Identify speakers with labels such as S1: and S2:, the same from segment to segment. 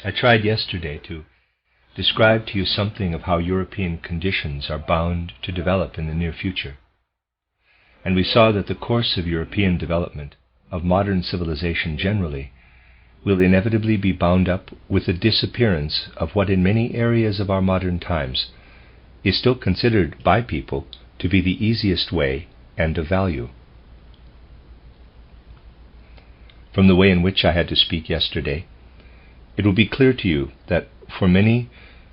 S1: I tried yesterday to describe to you something of how European conditions are bound to develop in the near future. And we saw that the course of European development, of modern civilization generally, will inevitably be bound up with the disappearance of what in many areas of our modern times is still considered by people to be the easiest way and of value. From the way in which I had to speak yesterday, it will be clear to you that for many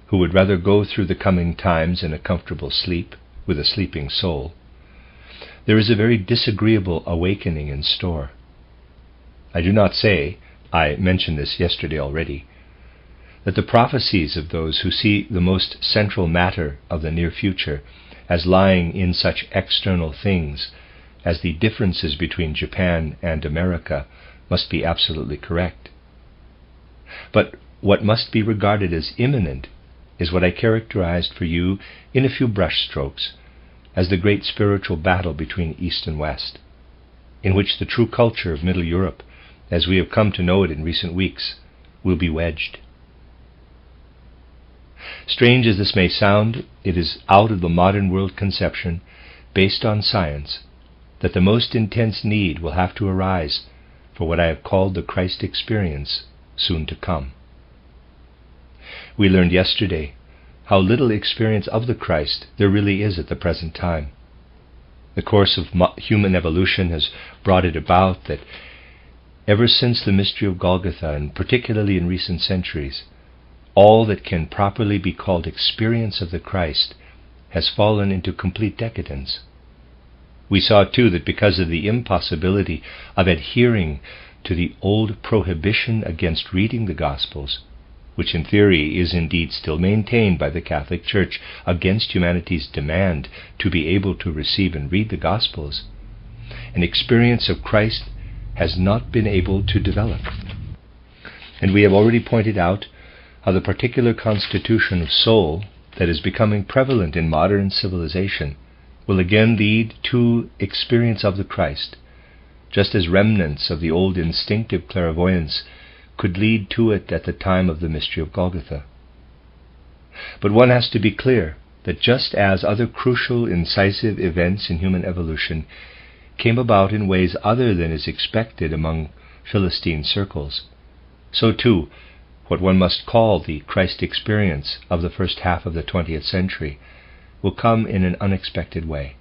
S1: who would rather go through the coming times in a comfortable sleep with a sleeping soul, there is a very disagreeable awakening in store. I do not say, I mentioned this yesterday already, that the prophecies of those who see the most central matter of the near future as lying in such external things as the differences between Japan and America must be absolutely correct. But what must be regarded as imminent is what I characterized for you in a few brushstrokes as the great spiritual battle between East and West, in which the true culture of Middle Europe, as we have come to know it in recent weeks, will be wedged. Strange as this may sound, it is out of the modern world conception, based on science, that the most intense need will have to arise for what I have called the Christ experience soon to come. We learned yesterday how little experience of the Christ there really is at the present time. The course of human evolution has brought it about that ever since the mystery of Golgotha, and particularly in recent centuries, all that can properly be called experience of the Christ has fallen into complete decadence. We saw too that because of the impossibility of adhering to the old prohibition against reading the Gospels, which in theory is indeed still maintained by the Catholic Church against humanity's demand to be able to receive and read the Gospels, an experience of Christ has not been able to develop. And we have already pointed out how the particular constitution of soul that is becoming prevalent in modern civilization will again lead to experience of the Christ, just as remnants of the old instinctive clairvoyance could lead to it at the time of the mystery of Golgotha. But one has to be clear that just as other crucial, incisive events in human evolution came about in ways other than is expected among Philistine circles, so too what one must call the Christ experience of the first half of the 20th century will come in an unexpected way.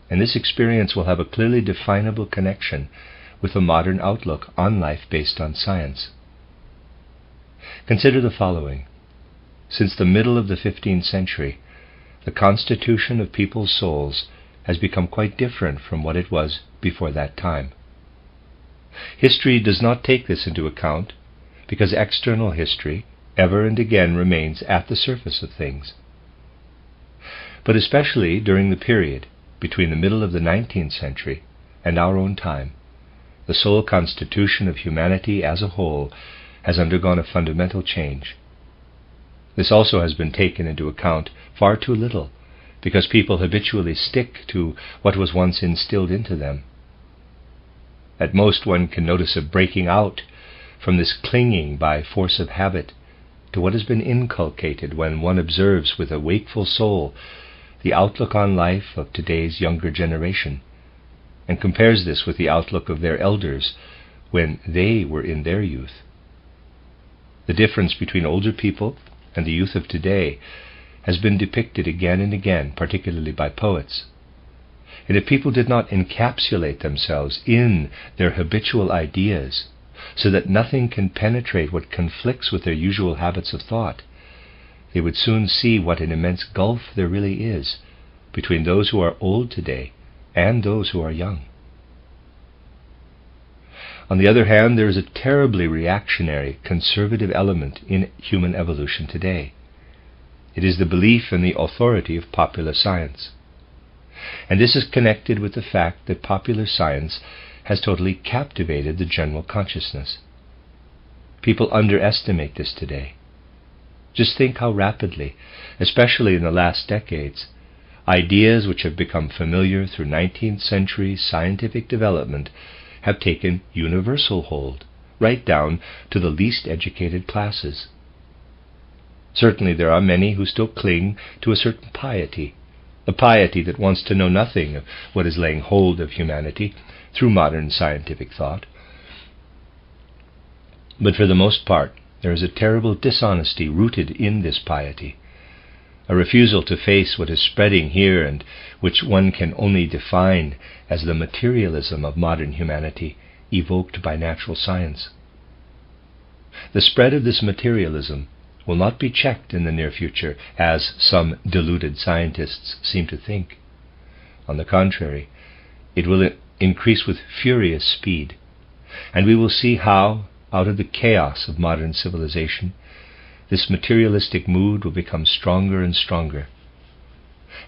S1: And this experience will have a clearly definable connection with a modern outlook on life based on science. Consider the following. Since the middle of the 15th century, the constitution of people's souls has become quite different from what it was before that time. History does not take this into account because external history ever and again remains at the surface of things. But especially during the period between the middle of the 19th century and our own time, the soul constitution of humanity as a whole has undergone a fundamental change. This also has been taken into account far too little, because people habitually stick to what was once instilled into them. At most one can notice a breaking out from this clinging by force of habit to what has been inculcated when one observes with a wakeful soul the outlook on life of today's younger generation, and compares this with the outlook of their elders when they were in their youth. The difference between older people and the youth of today has been depicted again and again, particularly by poets. And if people did not encapsulate themselves in their habitual ideas so that nothing can penetrate what conflicts with their usual habits of thought, they would soon see what an immense gulf there really is between those who are old today and those who are young. On the other hand, there is a terribly reactionary, conservative element in human evolution today. It is the belief in the authority of popular science. And this is connected with the fact that popular science has totally captivated the general consciousness. People underestimate this today. Just think how rapidly, especially in the last decades, ideas which have become familiar through 19th century scientific development have taken universal hold right down to the least educated classes. Certainly there are many who still cling to a certain piety, a piety that wants to know nothing of what is laying hold of humanity through modern scientific thought. But for the most part, there is a terrible dishonesty rooted in this piety, a refusal to face what is spreading here and which one can only define as the materialism of modern humanity evoked by natural science. The spread of this materialism will not be checked in the near future, as some deluded scientists seem to think. On the contrary, it will increase with furious speed, and we will see how, out of the chaos of modern civilization, this materialistic mood will become stronger and stronger.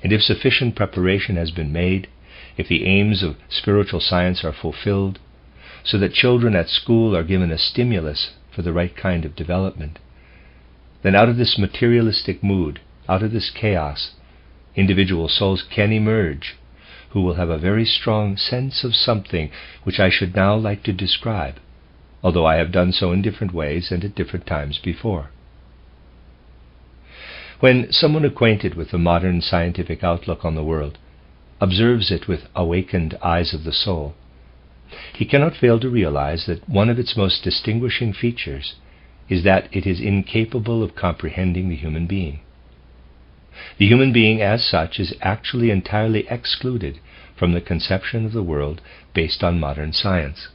S1: And if sufficient preparation has been made, if the aims of spiritual science are fulfilled, so that children at school are given a stimulus for the right kind of development, then out of this materialistic mood, out of this chaos, individual souls can emerge who will have a very strong sense of something which I should now like to describe, although I have done so in different ways and at different times before. When someone acquainted with the modern scientific outlook on the world observes it with awakened eyes of the soul, he cannot fail to realize that one of its most distinguishing features is that it is incapable of comprehending the human being. The human being as such is actually entirely excluded from the conception of the world based on modern science.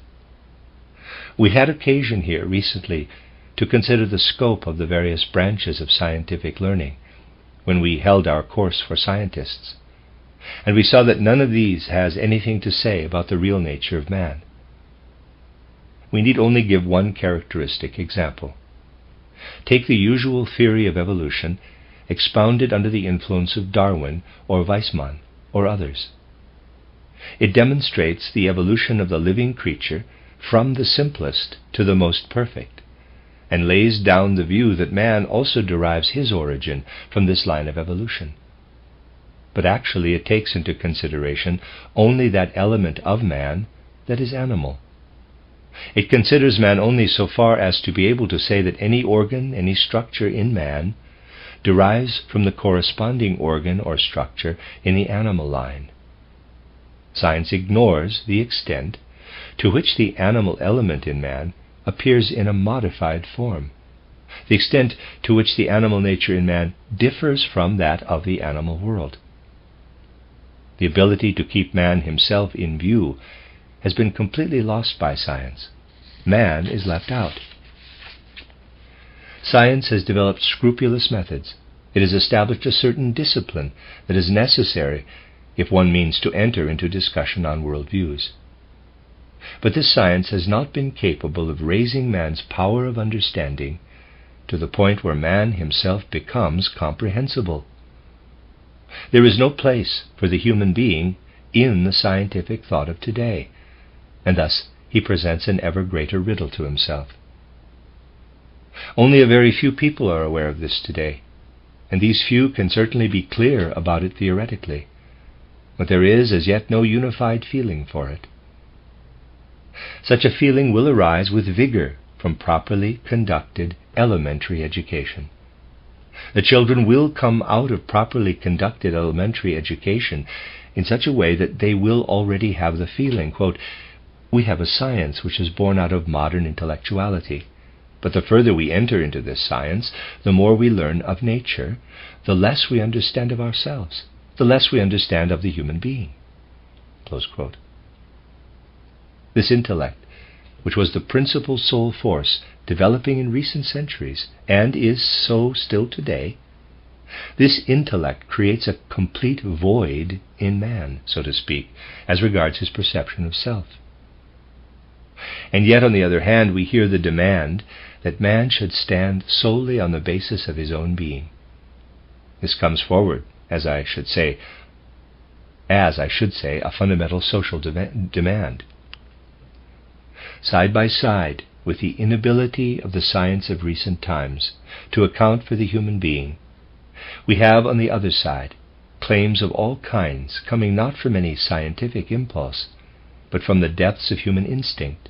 S1: We had occasion here recently to consider the scope of the various branches of scientific learning when we held our course for scientists, and we saw that none of these has anything to say about the real nature of man. We need only give one characteristic example. Take the usual theory of evolution expounded under the influence of Darwin or Weismann or others. It demonstrates the evolution of the living creature from the simplest to the most perfect, and lays down the view that man also derives his origin from this line of evolution. But actually it takes into consideration only that element of man that is animal. It considers man only so far as to be able to say that any organ, any structure in man derives from the corresponding organ or structure in the animal line. Science ignores the extent to which the animal element in man appears in a modified form, the extent to which the animal nature in man differs from that of the animal world. The ability to keep man himself in view has been completely lost by science. Man is left out. Science has developed scrupulous methods. It has established a certain discipline that is necessary if one means to enter into discussion on world views. But this science has not been capable of raising man's power of understanding to the point where man himself becomes comprehensible. There is no place for the human being in the scientific thought of today, and thus he presents an ever greater riddle to himself. Only a very few people are aware of this today, and these few can certainly be clear about it theoretically, but there is as yet no unified feeling for it. Such a feeling will arise with vigor from properly conducted elementary education. The children will come out of properly conducted elementary education in such a way that they will already have the feeling, quote, "We have a science which is born out of modern intellectuality, but the further we enter into this science, the more we learn of nature, the less we understand of ourselves, the less we understand of the human being." Close quote. This intellect, which was the principal soul force developing in recent centuries, and is so still today, this intellect creates a complete void in man, so to speak, as regards his perception of self. And yet, on the other hand, we hear the demand that man should stand solely on the basis of his own being. This comes forward, as I should say, a fundamental social demand. Side by side with the inability of the science of recent times to account for the human being, we have on the other side claims of all kinds coming not from any scientific impulse, but from the depths of human instinct.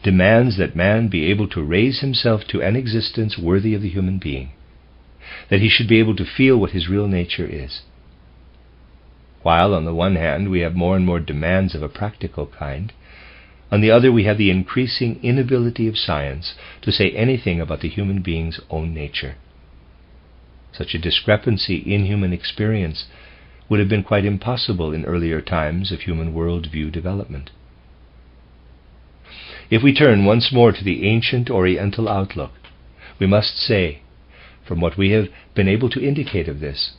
S1: demands that man be able to raise himself to an existence worthy of the human being, that he should be able to feel what his real nature is. While, on the one hand, we have more and more demands of a practical kind, on the other we have the increasing inability of science to say anything about the human being's own nature. Such a discrepancy in human experience would have been quite impossible in earlier times of human worldview development. If we turn once more to the ancient Oriental outlook, we must say, from what we have been able to indicate of this,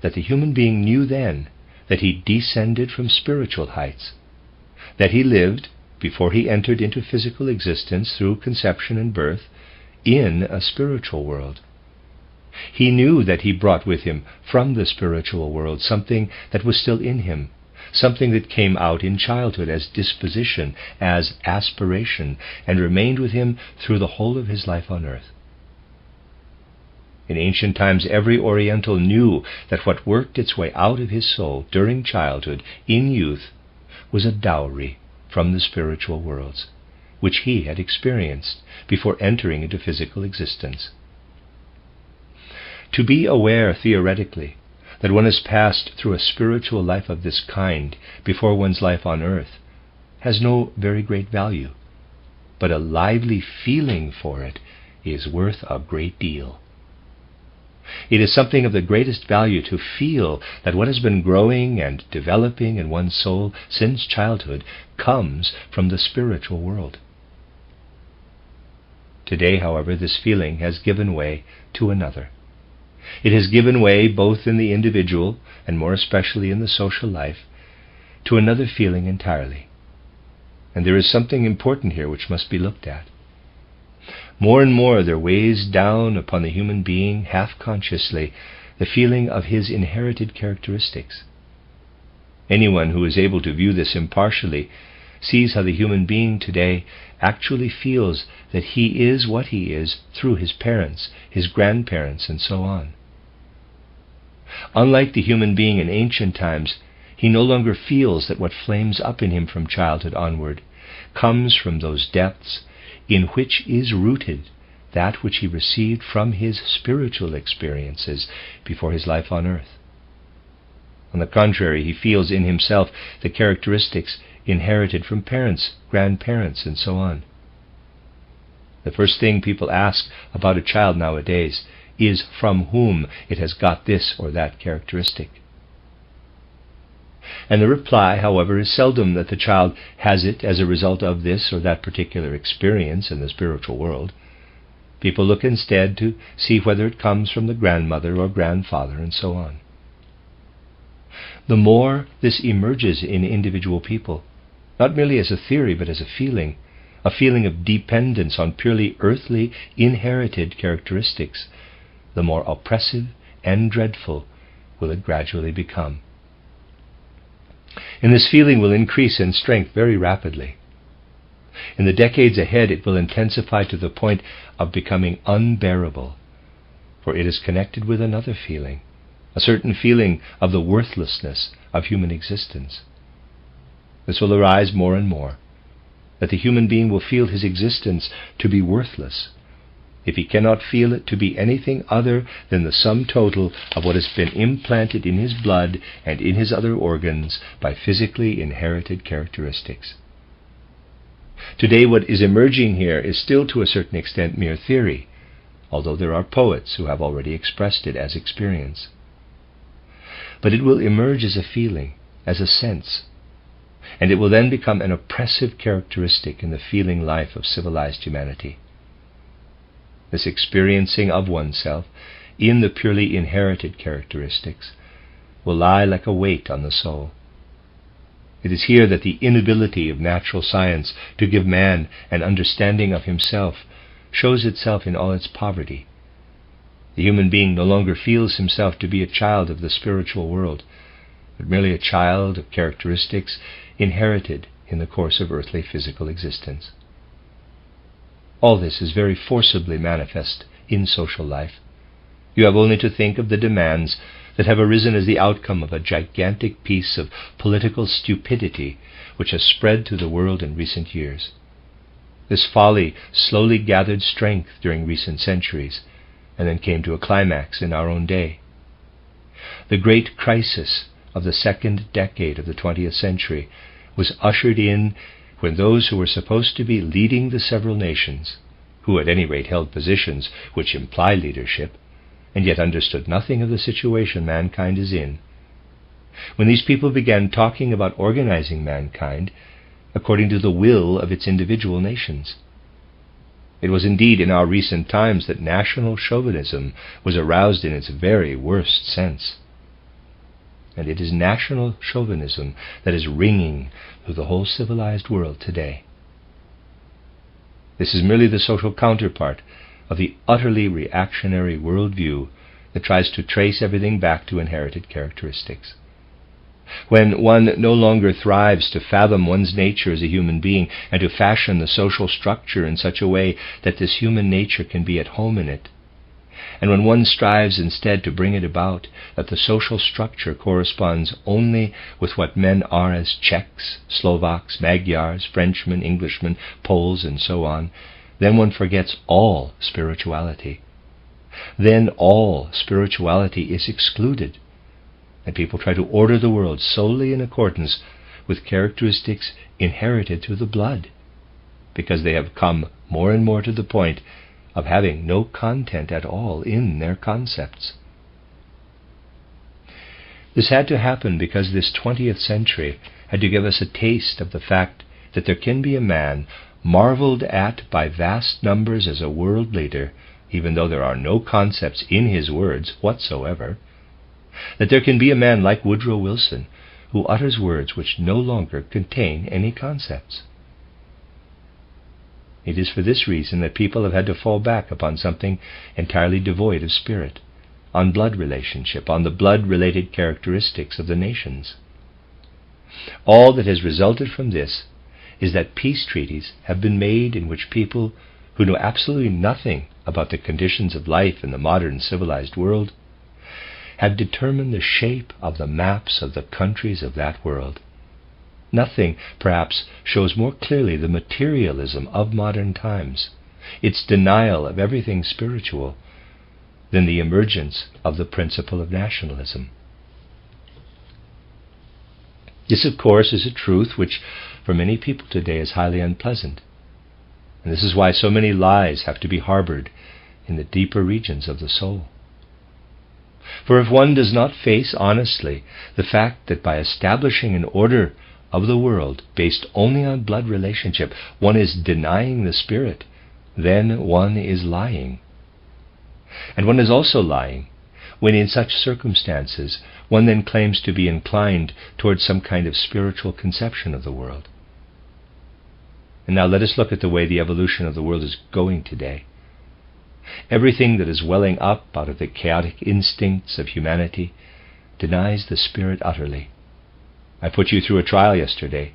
S1: that the human being knew then that he descended from spiritual heights, that he lived, before he entered into physical existence through conception and birth, in a spiritual world. He knew that he brought with him from the spiritual world something that was still in him, something that came out in childhood as disposition, as aspiration, and remained with him through the whole of his life on earth. In ancient times, every Oriental knew that what worked its way out of his soul during childhood, in youth, was a dowry from the spiritual worlds, which he had experienced before entering into physical existence. To be aware, theoretically, that one has passed through a spiritual life of this kind before one's life on earth has no very great value, but a lively feeling for it is worth a great deal. It is something of the greatest value to feel that what has been growing and developing in one's soul since childhood comes from the spiritual world. Today, however, this feeling has given way to another. It has given way, both in the individual and more especially in the social life, to another feeling entirely. And there is something important here which must be looked at. More and more there weighs down upon the human being, half-consciously, the feeling of his inherited characteristics. Anyone who is able to view this impartially sees how the human being today actually feels that he is what he is through his parents, his grandparents, and so on. Unlike the human being in ancient times, he no longer feels that what flames up in him from childhood onward comes from those depths in which is rooted that which he received from his spiritual experiences before his life on earth. On the contrary, he feels in himself the characteristics inherited from parents, grandparents, and so on. The first thing people ask about a child nowadays is from whom it has got this or that characteristic. And the reply, however, is seldom that the child has it as a result of this or that particular experience in the spiritual world. People look instead to see whether it comes from the grandmother or grandfather, and so on. The more this emerges in individual people, not merely as a theory but as a feeling of dependence on purely earthly inherited characteristics, the more oppressive and dreadful will it gradually become. And this feeling will increase in strength very rapidly. In the decades ahead it will intensify to the point of becoming unbearable, for it is connected with another feeling, a certain feeling of the worthlessness of human existence. This will arise more and more, that the human being will feel his existence to be worthless, if he cannot feel it to be anything other than the sum total of what has been implanted in his blood and in his other organs by physically inherited characteristics. Today what is emerging here is still to a certain extent mere theory, although there are poets who have already expressed it as experience. But it will emerge as a feeling, as a sense, and it will then become an oppressive characteristic in the feeling life of civilized humanity. This experiencing of oneself in the purely inherited characteristics will lie like a weight on the soul. It is here that the inability of natural science to give man an understanding of himself shows itself in all its poverty. The human being no longer feels himself to be a child of the spiritual world, but merely a child of characteristics inherited in the course of earthly physical existence. All this is very forcibly manifest in social life. You have only to think of the demands that have arisen as the outcome of a gigantic piece of political stupidity which has spread through the world in recent years. This folly slowly gathered strength during recent centuries, and then came to a climax in our own day. The great crisis of the second decade of the 20th century was ushered in when those who were supposed to be leading the several nations, who at any rate held positions which imply leadership, and yet understood nothing of the situation mankind is in, when these people began talking about organizing mankind according to the will of its individual nations. It was indeed in our recent times that national chauvinism was aroused in its very worst sense. And it is national chauvinism that is ringing through the whole civilized world today. This is merely the social counterpart of the utterly reactionary worldview that tries to trace everything back to inherited characteristics. When one no longer thrives to fathom one's nature as a human being and to fashion the social structure in such a way that this human nature can be at home in it, and when one strives instead to bring it about that the social structure corresponds only with what men are as Czechs, Slovaks, Magyars, Frenchmen, Englishmen, Poles, and so on, then one forgets all spirituality. Then all spirituality is excluded, and people try to order the world solely in accordance with characteristics inherited through the blood, because they have come more and more to the point of having no content at all in their concepts. This had to happen because this 20th century had to give us a taste of the fact that there can be a man marveled at by vast numbers as a world leader, even though there are no concepts in his words whatsoever, that there can be a man like Woodrow Wilson who utters words which no longer contain any concepts. It is for this reason that people have had to fall back upon something entirely devoid of spirit, on blood relationship, on the blood-related characteristics of the nations. All that has resulted from this is that peace treaties have been made in which people who know absolutely nothing about the conditions of life in the modern civilized world have determined the shape of the maps of the countries of that world. Nothing, perhaps, shows more clearly the materialism of modern times, its denial of everything spiritual, than the emergence of the principle of nationalism. This, of course, is a truth which for many people today is highly unpleasant, and this is why so many lies have to be harbored in the deeper regions of the soul. For if one does not face honestly the fact that by establishing an order of the world based only on blood relationship, one is denying the spirit, then one is lying. And one is also lying when in such circumstances one then claims to be inclined towards some kind of spiritual conception of the world. And now let us look at the way the evolution of the world is going today. Everything that is welling up out of the chaotic instincts of humanity denies the spirit utterly. I put you through a trial yesterday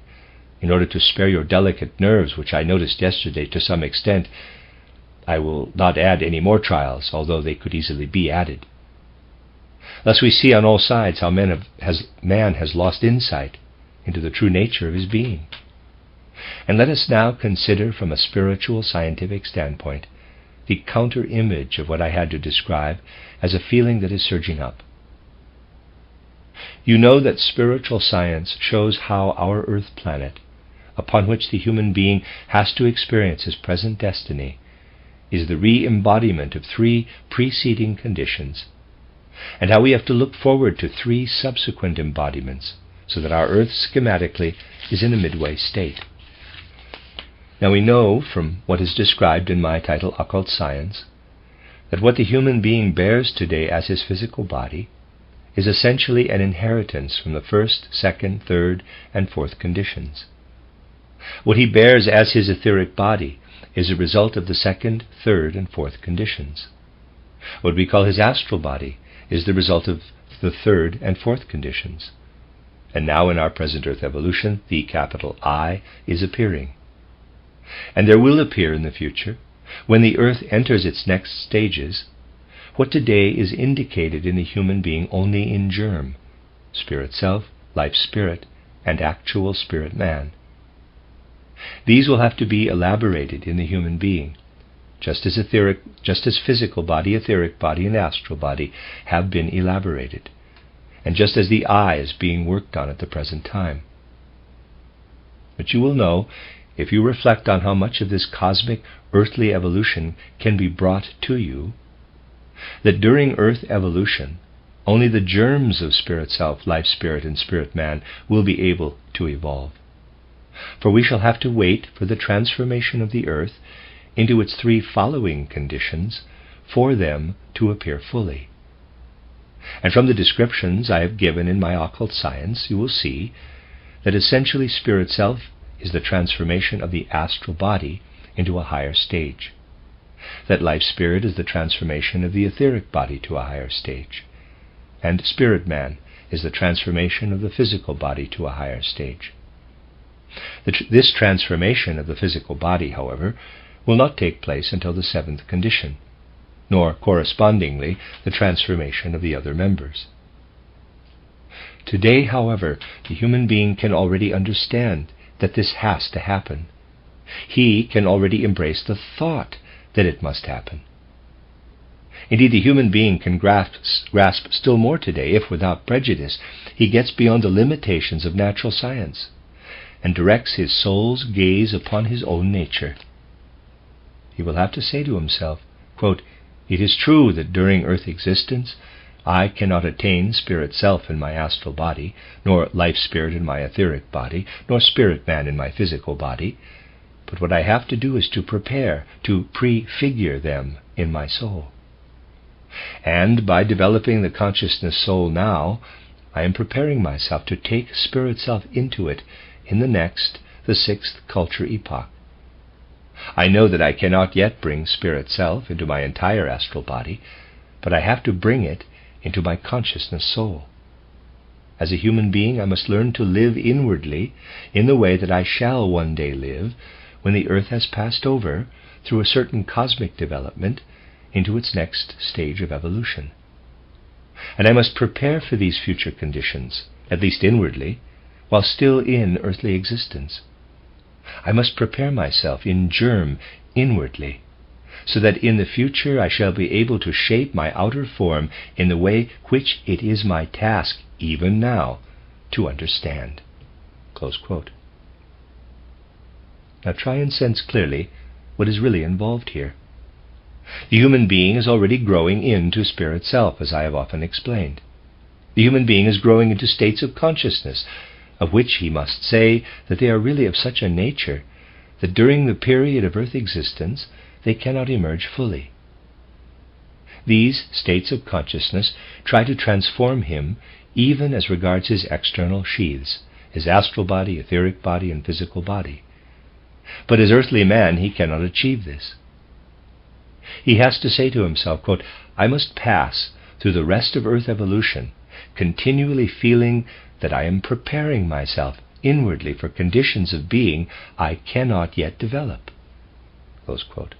S1: in order to spare your delicate nerves, which I noticed yesterday to some extent. I will not add any more trials, although they could easily be added. Thus we see on all sides how man has lost insight into the true nature of his being. And let us now consider from a spiritual scientific standpoint the counter-image of what I had to describe as a feeling that is surging up. You know that spiritual science shows how our earth planet, upon which the human being has to experience his present destiny, is the re-embodiment of 3 preceding conditions, and how we have to look forward to 3 subsequent embodiments, so that our earth schematically is in a midway state. Now we know from what is described in my title, Occult Science, that what the human being bears today as his physical body is essentially an inheritance from the 1st, 2nd, 3rd, and 4th conditions. What he bears as his etheric body is a result of the 2nd, 3rd, and 4th conditions. What we call his astral body is the result of the 3rd and 4th conditions. And now in our present earth evolution, the capital I is appearing. And there will appear in the future, when the earth enters its next stages, what today is indicated in the human being only in germ, spirit self, life spirit, and actual spirit man. These will have to be elaborated in the human being, just as physical body, etheric body, and astral body have been elaborated, and just as the eye is being worked on at the present time. But you will know, if you reflect on how much of this cosmic, earthly evolution can be brought to you, that during earth evolution, only the germs of spirit self, life spirit, and spirit man will be able to evolve. For we shall have to wait for the transformation of the earth into its three following conditions for them to appear fully. And from the descriptions I have given in my occult science, you will see that essentially spirit self is the transformation of the astral body into a higher stage, that life spirit is the transformation of the etheric body to a higher stage, and spirit man is the transformation of the physical body to a higher stage. This transformation of the physical body, however, will not take place until the seventh condition, nor correspondingly the transformation of the other members. Today, however, the human being can already understand that this has to happen. He can already embrace the thought that it must happen. Indeed, the human being can grasp still more today if, without prejudice, he gets beyond the limitations of natural science and directs his soul's gaze upon his own nature. He will have to say to himself, quote, "It is true that during earth existence I cannot attain spirit self in my astral body, nor life spirit in my etheric body, nor spirit man in my physical body, but what I have to do is to prepare, to prefigure them in my soul. And by developing the consciousness soul now, I am preparing myself to take spirit self into it in the sixth culture epoch. I know that I cannot yet bring spirit self into my entire astral body, but I have to bring it into my consciousness soul. As a human being, I must learn to live inwardly in the way that I shall one day live when the earth has passed over, through a certain cosmic development, into its next stage of evolution. And I must prepare for these future conditions, at least inwardly, while still in earthly existence. I must prepare myself in germ inwardly, so that in the future I shall be able to shape my outer form in the way which it is my task, even now, to understand." Close quote. Now try and sense clearly what is really involved here. The human being is already growing into spirit self, as I have often explained. The human being is growing into states of consciousness, of which he must say that they are really of such a nature that during the period of earth existence they cannot emerge fully. These states of consciousness try to transform him even as regards his external sheaths, his astral body, etheric body, and physical body. But as earthly man he cannot achieve this. He has to say to himself, quote, "I must pass through the rest of earth evolution, continually feeling that I am preparing myself inwardly for conditions of being I cannot yet develop." Close quote.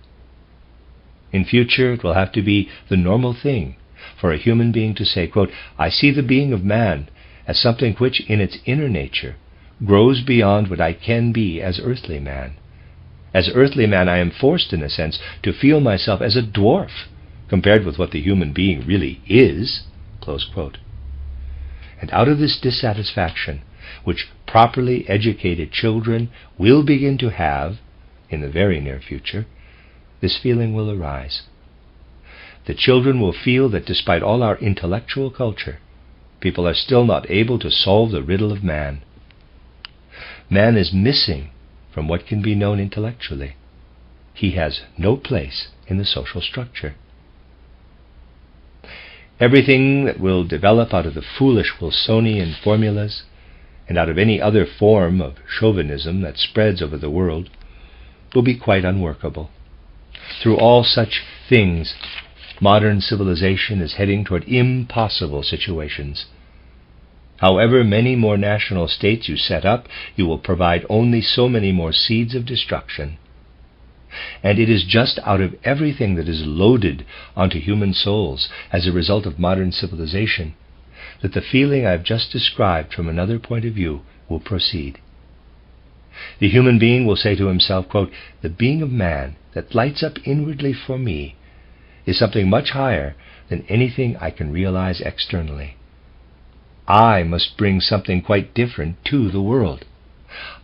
S1: In future, it will have to be the normal thing for a human being to say, quote, "I see the being of man as something which in its inner nature grows beyond what I can be as earthly man. As earthly man, I am forced, in a sense, to feel myself as a dwarf compared with what the human being really is." Close quote. And out of this dissatisfaction, which properly educated children will begin to have in the very near future, this feeling will arise. The children will feel that despite all our intellectual culture, people are still not able to solve the riddle of man. Man is missing from what can be known intellectually. He has no place in the social structure. Everything that will develop out of the foolish Wilsonian formulas and out of any other form of chauvinism that spreads over the world will be quite unworkable. Through all such things, modern civilization is heading toward impossible situations. However many more national states you set up, you will provide only so many more seeds of destruction. And it is just out of everything that is loaded onto human souls as a result of modern civilization that the feeling I have just described from another point of view will proceed. The human being will say to himself, quote, "The being of man that lights up inwardly for me is something much higher than anything I can realize externally. I must bring something quite different to the world.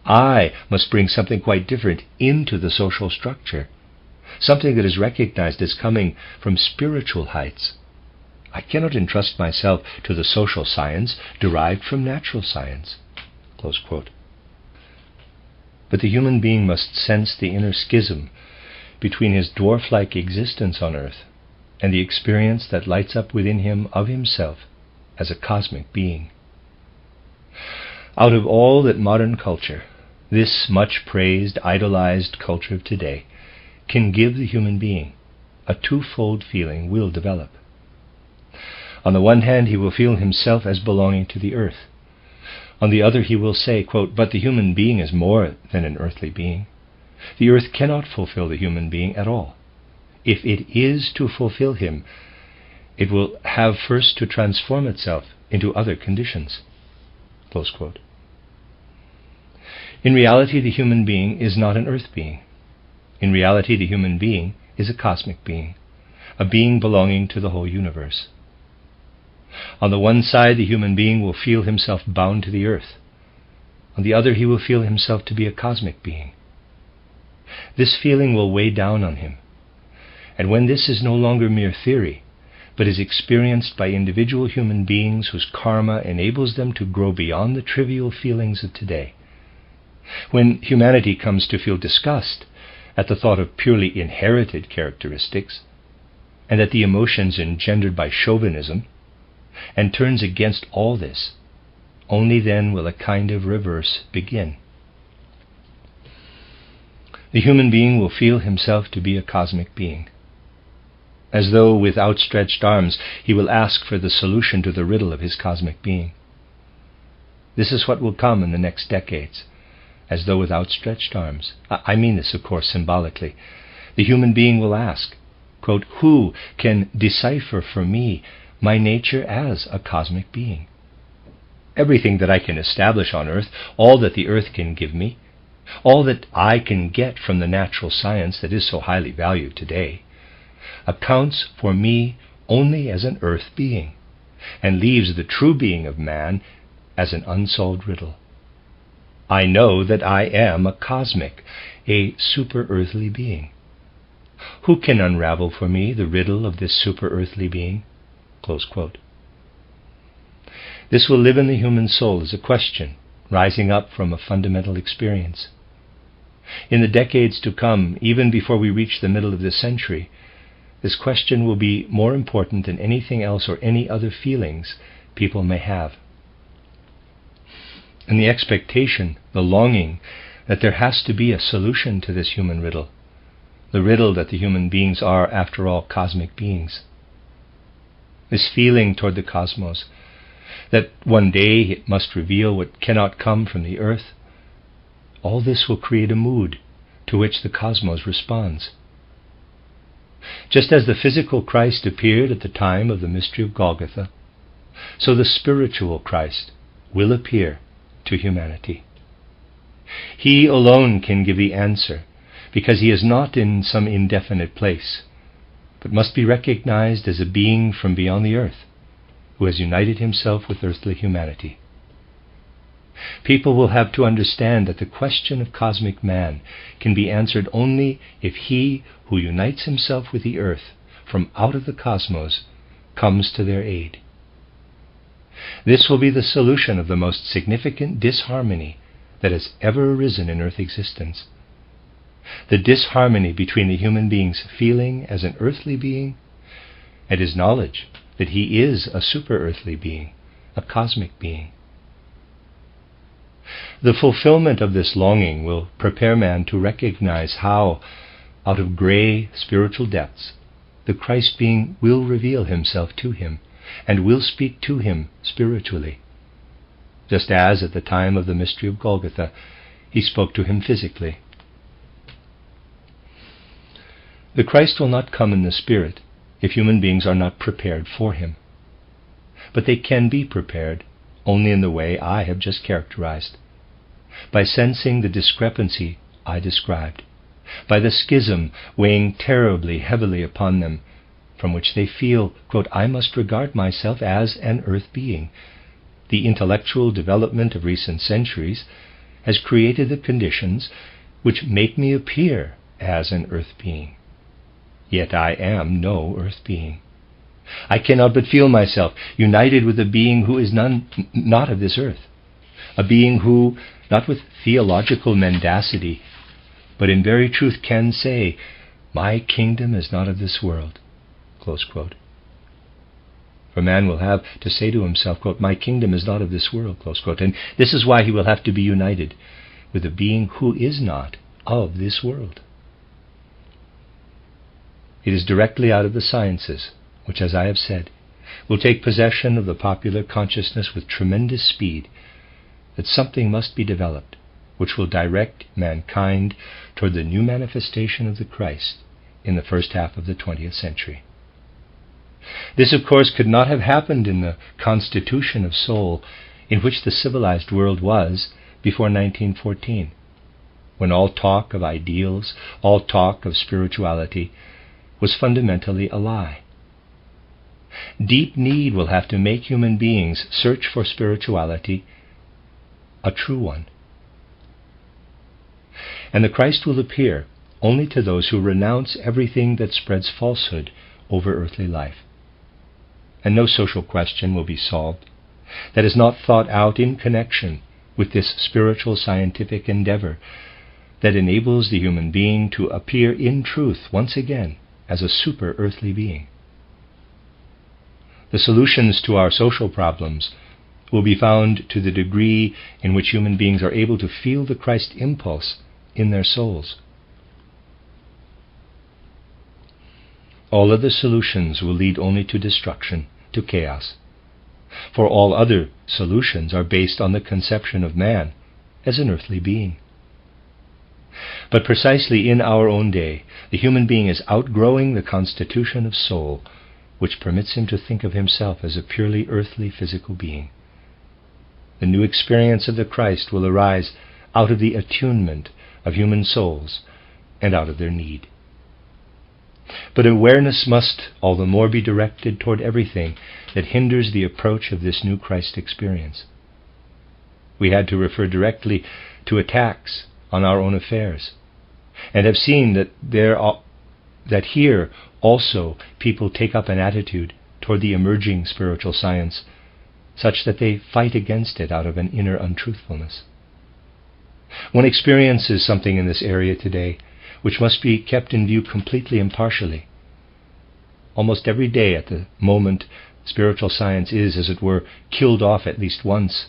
S1: I must bring something quite different into the social structure, something that is recognized as coming from spiritual heights. I cannot entrust myself to the social science derived from natural science." Close quote. But the human being must sense the inner schism between his dwarf-like existence on earth and the experience that lights up within him of himself as a cosmic being. Out of all that modern culture, this much praised, idolized culture of today, can give the human being, a twofold feeling will develop. On the one hand, he will feel himself as belonging to the earth. On the other, he will say, quote, "But the human being is more than an earthly being. The earth cannot fulfill the human being at all. If it is to fulfill him, it will have first to transform itself into other conditions." Close quote. In reality, the human being is not an earth being. In reality, the human being is a cosmic being, a being belonging to the whole universe. On the one side, the human being will feel himself bound to the earth. On the other, he will feel himself to be a cosmic being. This feeling will weigh down on him. And when this is no longer mere theory, but is experienced by individual human beings whose karma enables them to grow beyond the trivial feelings of today, when humanity comes to feel disgust at the thought of purely inherited characteristics, and at the emotions engendered by chauvinism, and turns against all this, only then will a kind of reverse begin. The human being will feel himself to be a cosmic being. As though with outstretched arms he will ask for the solution to the riddle of his cosmic being. This is what will come in the next decades. As though with outstretched arms, I mean this of course symbolically, the human being will ask, quote, "Who can decipher for me my nature as a cosmic being? Everything that I can establish on earth, all that the earth can give me, all that I can get from the natural science that is so highly valued today, accounts for me only as an earth being, and leaves the true being of man as an unsolved riddle. I know that I am a cosmic, a super-earthly being. Who can unravel for me the riddle of this super-earthly being?" Close quote. This will live in the human soul as a question, rising up from a fundamental experience. In the decades to come, even before we reach the middle of this century, this question will be more important than anything else or any other feelings people may have. And the expectation, the longing, that there has to be a solution to this human riddle, the riddle that the human beings are, after all, cosmic beings. This feeling toward the cosmos, that one day it must reveal what cannot come from the earth, all this will create a mood to which the cosmos responds. Just as the physical Christ appeared at the time of the mystery of Golgotha, so the spiritual Christ will appear to humanity. He alone can give the answer, because he is not in some indefinite place, but must be recognized as a being from beyond the earth, who has united himself with earthly humanity. People will have to understand that the question of cosmic man can be answered only if he who unites himself with the earth from out of the cosmos comes to their aid. This will be the solution of the most significant disharmony that has ever arisen in earth existence. The disharmony between the human being's feeling as an earthly being and his knowledge that he is a super-earthly being, a cosmic being. The fulfillment of this longing will prepare man to recognize how, out of gray spiritual depths, the Christ being will reveal himself to him and will speak to him spiritually, just as at the time of the mystery of Golgotha he spoke to him physically. The Christ will not come in the Spirit if human beings are not prepared for him. But they can be prepared only in the way I have just characterized. by sensing the discrepancy I described, by the schism weighing terribly heavily upon them, from which they feel, quote, I must regard myself as an earth being. The intellectual development of recent centuries has created the conditions which make me appear as an earth being. Yet I am no earth being. I cannot but feel myself united with a being who is not of this earth, a being who, not with theological mendacity, but in very truth can say, my kingdom is not of this world, close quote. For man will have to say to himself, quote, my kingdom is not of this world, close quote. And this is why he will have to be united with a being who is not of this world. It is directly out of the sciences, which, as I have said, will take possession of the popular consciousness with tremendous speed, that something must be developed which will direct mankind toward the new manifestation of the Christ in the first half of the 20th century. This, of course, could not have happened in the constitution of soul in which the civilized world was before 1914, when all talk of ideals, all talk of spirituality was fundamentally a lie. Deep need will have to make human beings search for spirituality, a true one. And the Christ will appear only to those who renounce everything that spreads falsehood over earthly life. And no social question will be solved that is not thought out in connection with this spiritual scientific endeavor that enables the human being to appear in truth once again as a super-earthly being. The solutions to our social problems will be found to the degree in which human beings are able to feel the Christ impulse in their souls. All other solutions will lead only to destruction, to chaos, for all other solutions are based on the conception of man as an earthly being. But precisely in our own day, the human being is outgrowing the constitution of soul, which permits him to think of himself as a purely earthly physical being. The new experience of the Christ will arise out of the attunement of human souls and out of their need. But awareness must all the more be directed toward everything that hinders the approach of this new Christ experience. We had to refer directly to attacks on our own affairs, and have seen that here also people take up an attitude toward the emerging spiritual science, such that they fight against it out of an inner untruthfulness. One experiences something in this area today which must be kept in view completely impartially. Almost every day at the moment, spiritual science is, as it were, killed off at least once.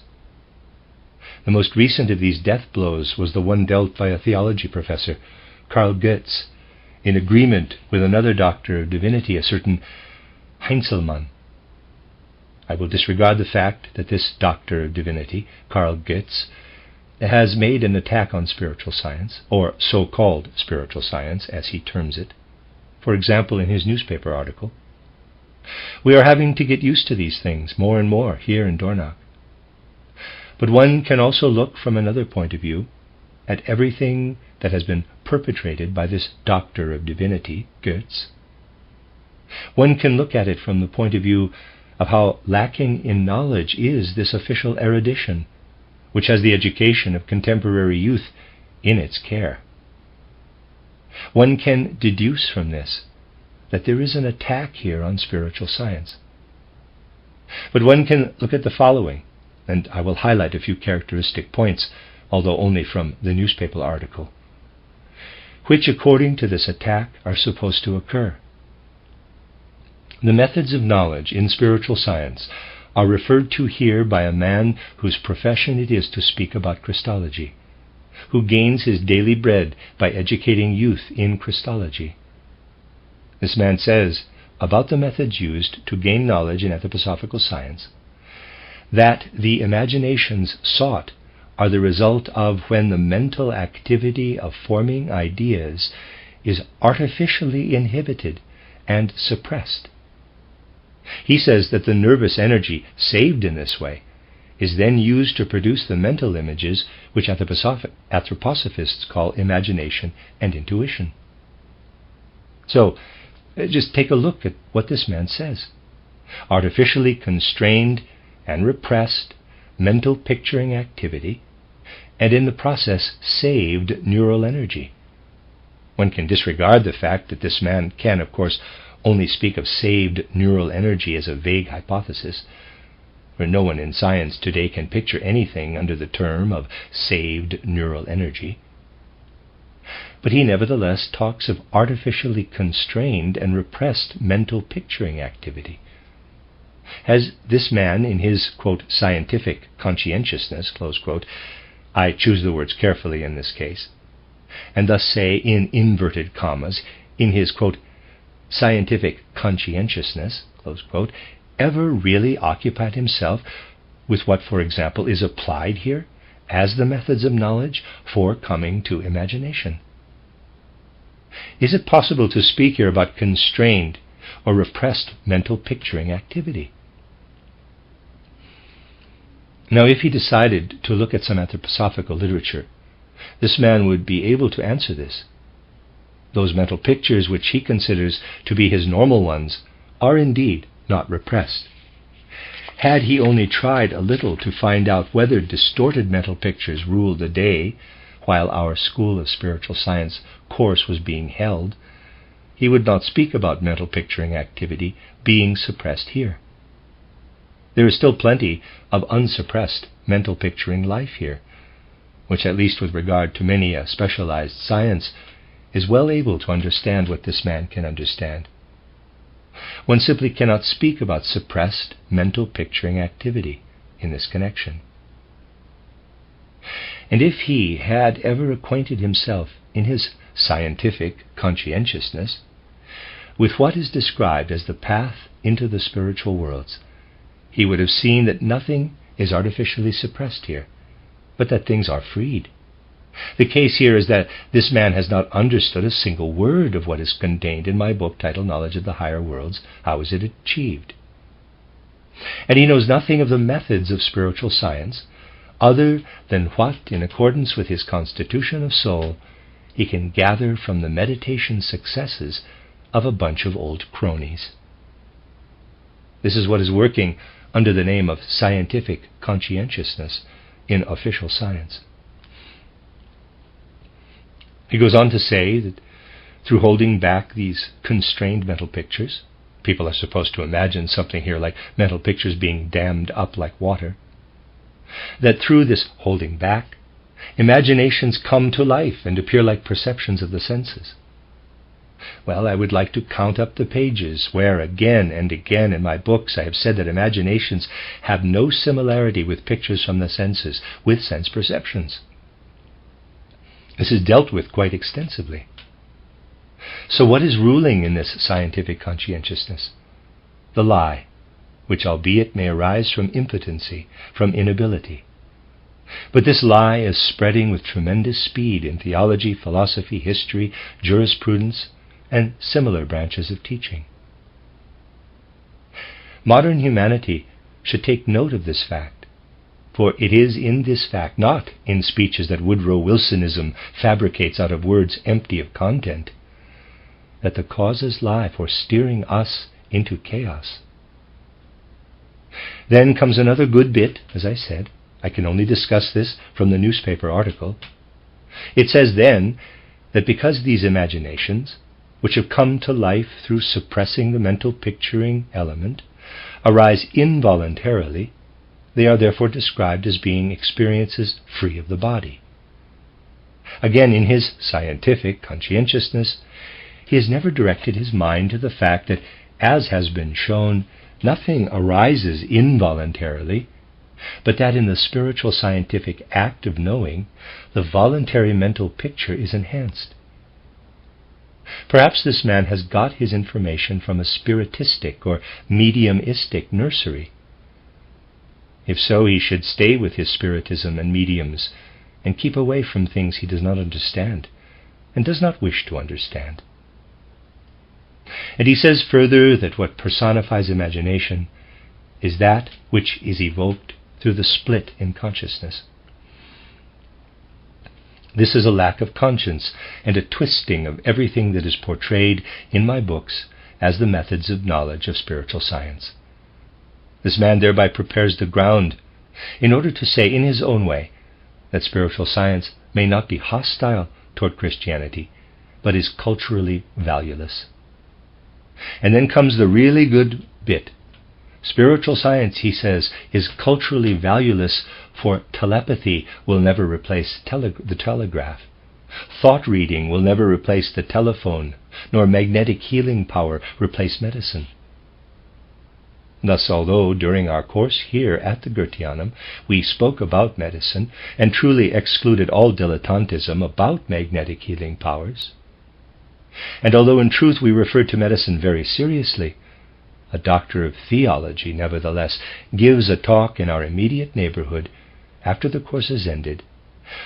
S1: The most recent of these death blows was the one dealt by a theology professor, Karl Goetz, in agreement with another doctor of divinity, a certain Heinzelmann. I will disregard the fact that this doctor of divinity, Karl Goetz, has made an attack on spiritual science, or so-called spiritual science, as he terms it, for example in his newspaper article. We are having to get used to these things more and more here in Dornach. But one can also look from another point of view at everything that has been perpetrated by this doctor of divinity, Goetz. One can look at it from the point of view of how lacking in knowledge is this official erudition, which has the education of contemporary youth in its care. One can deduce from this that there is an attack here on spiritual science. But one can look at the following, and I will highlight a few characteristic points, although only from the newspaper article, which, according to this attack, are supposed to occur. The methods of knowledge in spiritual science are referred to here by a man whose profession it is to speak about Christology, who gains his daily bread by educating youth in Christology. This man says about the methods used to gain knowledge in anthroposophical science that the imaginations sought are the result of when the mental activity of forming ideas is artificially inhibited and suppressed. He says that the nervous energy saved in this way is then used to produce the mental images which anthroposophists call imagination and intuition. So, just take a look at what this man says. Artificially constrained and repressed mental picturing activity, and in the process saved neural energy. One can disregard the fact that this man can, of course, only speak of saved neural energy as a vague hypothesis, for no one in science today can picture anything under the term of saved neural energy. But he nevertheless talks of artificially constrained and repressed mental picturing activity. Has this man, in his, quote, scientific conscientiousness, close quote, I choose the words carefully in this case, and thus say in inverted commas, in his, quote, scientific conscientiousness, close quote, ever really occupied himself with what, for example, is applied here as the methods of knowledge for coming to imagination? Is it possible to speak here about constrained or repressed mental picturing activity? Now, if he decided to look at some anthroposophical literature, this man would be able to answer this. Those mental pictures which he considers to be his normal ones are indeed not repressed. Had he only tried a little to find out whether distorted mental pictures ruled the day while our School of Spiritual Science course was being held, he would not speak about mental picturing activity being suppressed here. There is still plenty of unsuppressed mental picturing life here, which, at least with regard to many a specialized science, is well able to understand what this man can understand. One simply cannot speak about suppressed mental picturing activity in this connection. And if he had ever acquainted himself in his scientific conscientiousness with what is described as the path into the spiritual worlds, he would have seen that nothing is artificially suppressed here, but that things are freed. The case here is that this man has not understood a single word of what is contained in my book titled Knowledge of the Higher Worlds. How is it achieved? And he knows nothing of the methods of spiritual science other than what, in accordance with his constitution of soul, he can gather from the meditation successes of a bunch of old cronies. This is what is working under the name of scientific conscientiousness in official science. He goes on to say that through holding back these constrained mental pictures, people are supposed to imagine something here like mental pictures being dammed up like water, that through this holding back, imaginations come to life and appear like perceptions of the senses. Well, I would like to count up the pages where again and again in my books I have said that imaginations have no similarity with pictures from the senses, with sense perceptions. This is dealt with quite extensively. So what is ruling in this scientific conscientiousness? The lie, which albeit may arise from impotency, from inability. But this lie is spreading with tremendous speed in theology, philosophy, history, jurisprudence, and similar branches of teaching. Modern humanity should take note of this fact, for it is in this fact, not in speeches that Woodrow Wilsonism fabricates out of words empty of content, that the causes lie for steering us into chaos. Then comes another good bit, as I said. I can only discuss this from the newspaper article. It says then that because these imaginations, which have come to life through suppressing the mental picturing element, arise involuntarily, they are therefore described as being experiences free of the body. Again, in his scientific conscientiousness, he has never directed his mind to the fact that, as has been shown, nothing arises involuntarily, but that in the spiritual scientific act of knowing, the voluntary mental picture is enhanced. Perhaps this man has got his information from a spiritistic or mediumistic nursery. If so, he should stay with his spiritism and mediums and keep away from things he does not understand and does not wish to understand. And he says further that what personifies imagination is that which is evoked through the split in consciousness. This is a lack of conscience and a twisting of everything that is portrayed in my books as the methods of knowledge of spiritual science. This man thereby prepares the ground in order to say in his own way that spiritual science may not be hostile toward Christianity, but is culturally valueless. And then comes the really good bit. Spiritual science, he says, is culturally valueless, for telepathy will never replace the telegraph. Thought reading will never replace the telephone, nor magnetic healing power replace medicine. Thus, although during our course here at the Goetheanum we spoke about medicine and truly excluded all dilettantism about magnetic healing powers, and although in truth we referred to medicine very seriously, a doctor of theology nevertheless gives a talk in our immediate neighborhood after the course is ended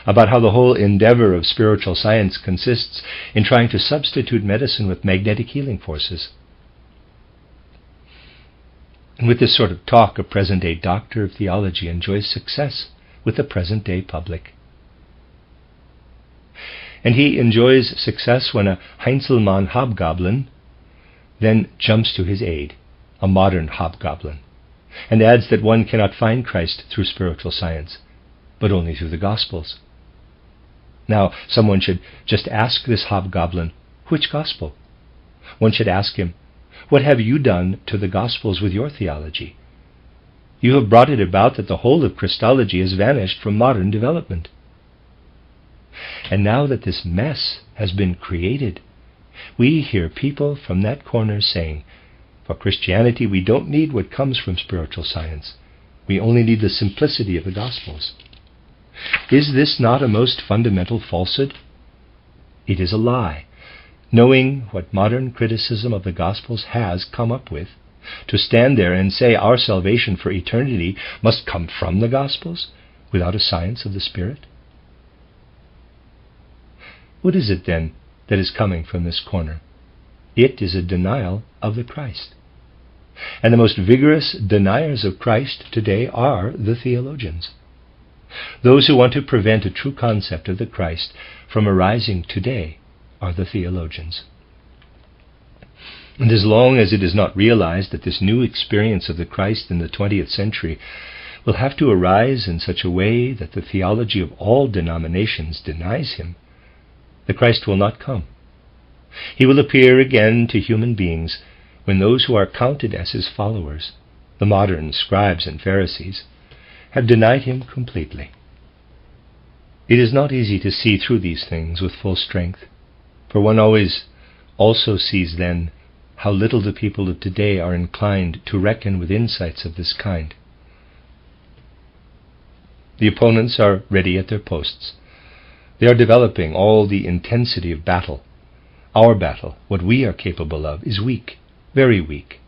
S1: about how the whole endeavor of spiritual science consists in trying to substitute medicine with magnetic healing forces. And with this sort of talk, a present-day doctor of theology enjoys success with the present-day public. And he enjoys success when a Heinzelmann hobgoblin then jumps to his aid, a modern hobgoblin, and adds that one cannot find Christ through spiritual science, but only through the Gospels. Now, someone should just ask this hobgoblin, which Gospel? One should ask him, what have you done to the Gospels with your theology? You have brought it about that the whole of Christology has vanished from modern development. And now that this mess has been created, we hear people from that corner saying, for Christianity we don't need what comes from spiritual science. We only need the simplicity of the Gospels. Is this not a most fundamental falsehood? It is a lie. Knowing what modern criticism of the Gospels has come up with, to stand there and say our salvation for eternity must come from the Gospels without a science of the Spirit? What is it then that is coming from this corner? It is a denial of the Christ. And the most vigorous deniers of Christ today are the theologians. Those who want to prevent a true concept of the Christ from arising today are the theologians. And as long as it is not realized that this new experience of the Christ in the 20th century will have to arise in such a way that the theology of all denominations denies him, the Christ will not come. He will appear again to human beings when those who are counted as his followers, the modern scribes and Pharisees, have denied him completely. It is not easy to see through these things with full strength, for one always also sees then how little the people of today are inclined to reckon with insights of this kind. The opponents are ready at their posts. They are developing all the intensity of battle. Our battle, what we are capable of, is weak, very weak,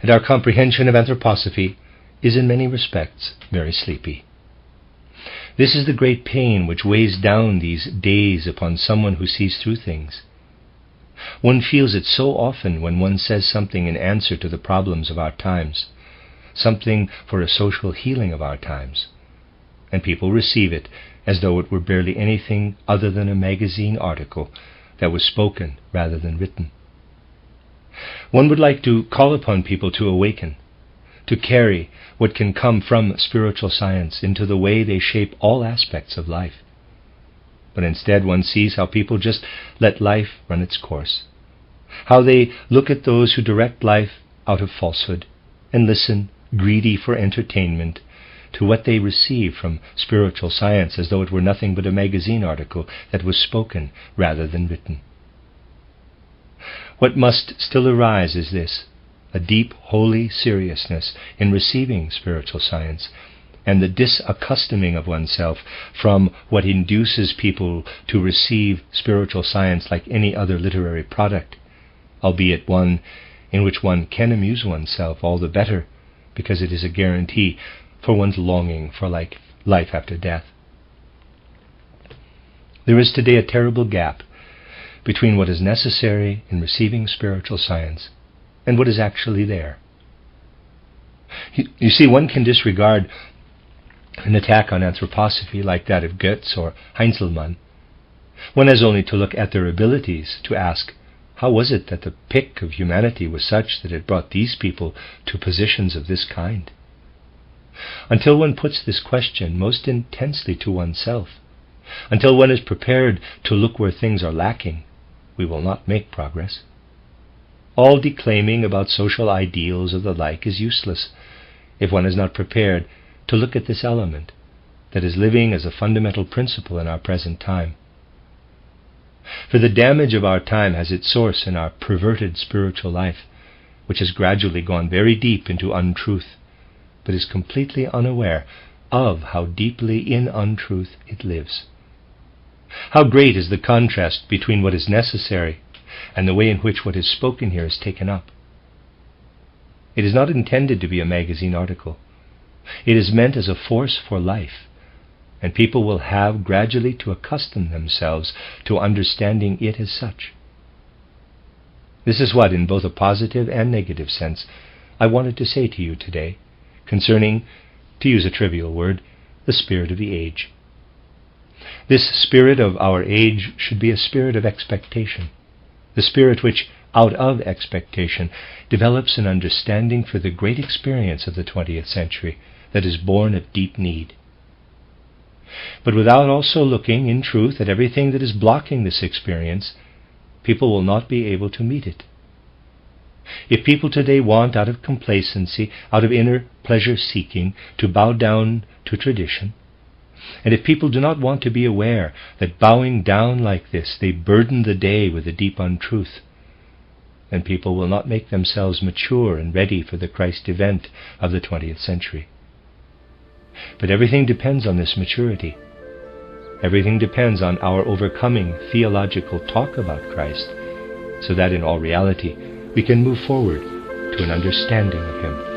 S1: and our comprehension of anthroposophy is in many respects very sleepy. This is the great pain which weighs down these days upon someone who sees through things. One feels it so often when one says something in answer to the problems of our times, something for a social healing of our times, and people receive it as though it were barely anything other than a magazine article that was spoken rather than written. One would like to call upon people to awaken, to carry what can come from spiritual science into the way they shape all aspects of life. But instead one sees how people just let life run its course, how they look at those who direct life out of falsehood and listen, greedy for entertainment, to what they receive from spiritual science as though it were nothing but a magazine article that was spoken rather than written. What must still arise is this, a deep, holy seriousness in receiving spiritual science, and the disaccustoming of oneself from what induces people to receive spiritual science like any other literary product, albeit one in which one can amuse oneself all the better, because it is a guarantee for one's longing for life after death. There is today a terrible gap between what is necessary in receiving spiritual science and what is actually there. You see, one can disregard an attack on anthroposophy like that of Goetz or Heinzelmann. One has only to look at their abilities to ask, how was it that the pick of humanity was such that it brought these people to positions of this kind? Until one puts this question most intensely to oneself, until one is prepared to look where things are lacking, we will not make progress. All declaiming about social ideals or the like is useless if one is not prepared to look at this element that is living as a fundamental principle in our present time. For the damage of our time has its source in our perverted spiritual life, which has gradually gone very deep into untruth, but is completely unaware of how deeply in untruth it lives. How great is the contrast between what is necessary and the way in which what is spoken here is taken up. It is not intended to be a magazine article. It is meant as a force for life, and people will have gradually to accustom themselves to understanding it as such. This is what, in both a positive and negative sense, I wanted to say to you today concerning, to use a trivial word, the spirit of the age. This spirit of our age should be a spirit of expectation, the spirit which, out of expectation, develops an understanding for the great experience of the 20th century that is born of deep need. But without also looking, in truth, at everything that is blocking this experience, people will not be able to meet it. If people today want, out of complacency, out of inner pleasure-seeking, to bow down to tradition, and if people do not want to be aware that bowing down like this they burden the day with a deep untruth, then people will not make themselves mature and ready for the Christ event of the 20th century. But everything depends on this maturity. Everything depends on our overcoming theological talk about Christ, so that in all reality we can move forward to an understanding of Him.